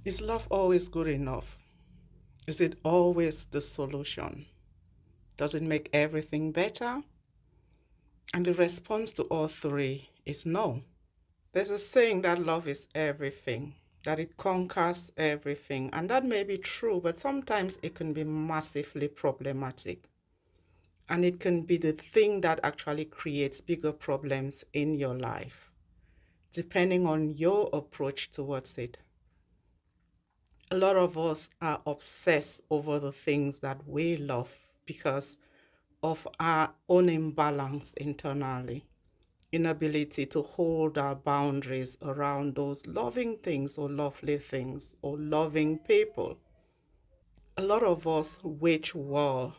Is love always good enough? Is it always the solution? Does it make everything better? And the response to all three is no. There's a saying that love is everything, that it conquers everything. And that may be true, but sometimes it can be massively problematic. And it can be the thing that actually creates bigger problems in your life, depending on your approach towards it. A lot of us are obsessed over the things that we love because of our own imbalance internally, inability to hold our boundaries around those loving things or lovely things or loving people. A lot of us wage war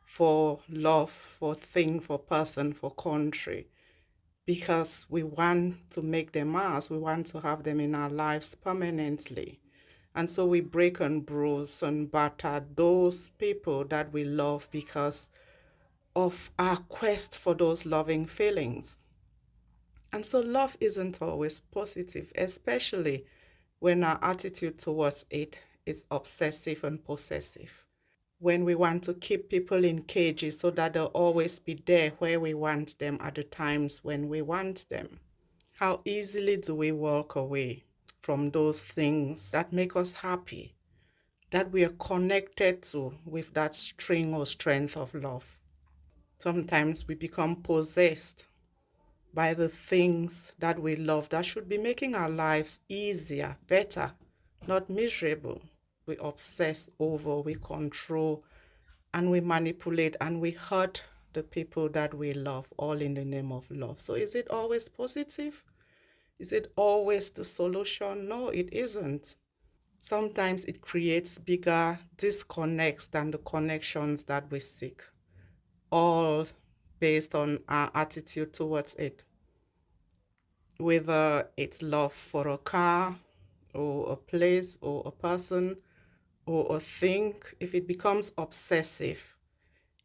for love, for thing, for person, for country, because we want to make them ours. We want to have them in our lives permanently. And so we break and bruise and batter those people that we love because of our quest for those loving feelings. And so love isn't always positive, especially when our attitude towards it is obsessive and possessive. When we want to keep people in cages so that they'll always be there where we want them at the times when we want them. How easily do we walk away from those things that make us happy, that we are connected to with that string or strength of love? Sometimes we become possessed by the things that we love that should be making our lives easier, better, not miserable. We obsess over, we control, and we manipulate and we hurt the people that we love, all in the name of love. So is it always positive? Is it always the solution? No, it isn't. Sometimes it creates bigger disconnects than the connections that we seek, all based on our attitude towards it. Whether it's love for a car or a place or a person or a thing, if it becomes obsessive,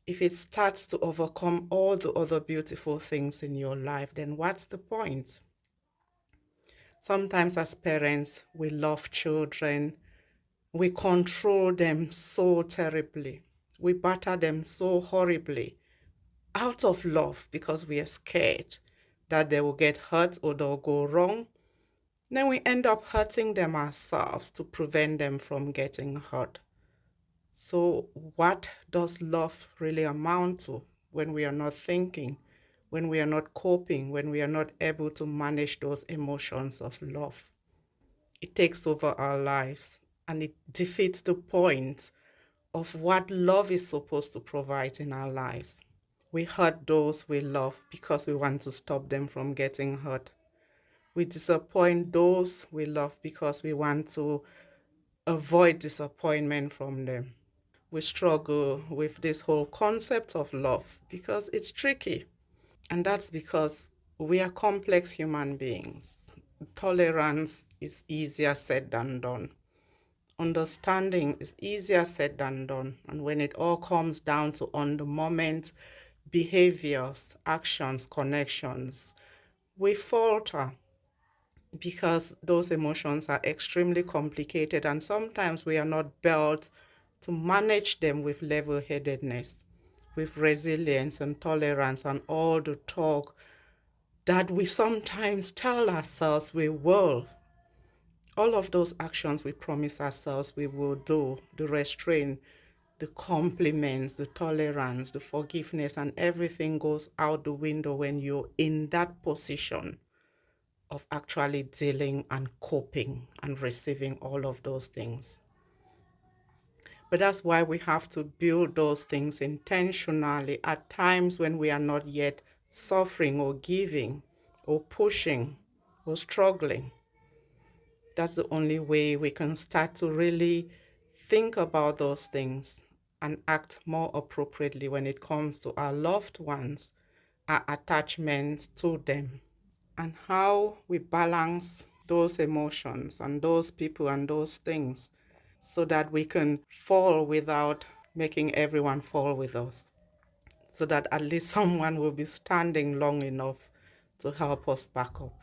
if it starts to overcome all the other beautiful things in your life, then what's the point? Sometimes as parents, we love children, we control them so terribly, we batter them so horribly out of love because we are scared that they will get hurt or they'll go wrong. Then we end up hurting them ourselves to prevent them from getting hurt. So, what does love really amount to when we are not thinking, when we are not coping, when we are not able to manage those emotions of love? It takes over our lives and it defeats the point of what love is supposed to provide in our lives. We hurt those we love because we want to stop them from getting hurt. We disappoint those we love because we want to avoid disappointment from them. We struggle with this whole concept of love because it's tricky. And that's because we are complex human beings. Tolerance is easier said than done. Understanding is easier said than done. And when it all comes down to on the moment behaviors, actions, connections, we falter because those emotions are extremely complicated and sometimes we are not built to manage them with level headedness, with resilience and tolerance and all the talk that we sometimes tell ourselves we will. All of those actions we promise ourselves we will do, the restraint, the compliments, the tolerance, the forgiveness, and everything goes out the window when you're in that position of actually dealing and coping and receiving all of those things. But that's why we have to build those things intentionally at times when we are not yet suffering or giving or pushing or struggling. That's the only way we can start to really think about those things and act more appropriately when it comes to our loved ones, our attachments to them, and how we balance those emotions and those people and those things so that we can fall without making everyone fall with us, so that at least someone will be standing long enough to help us back up.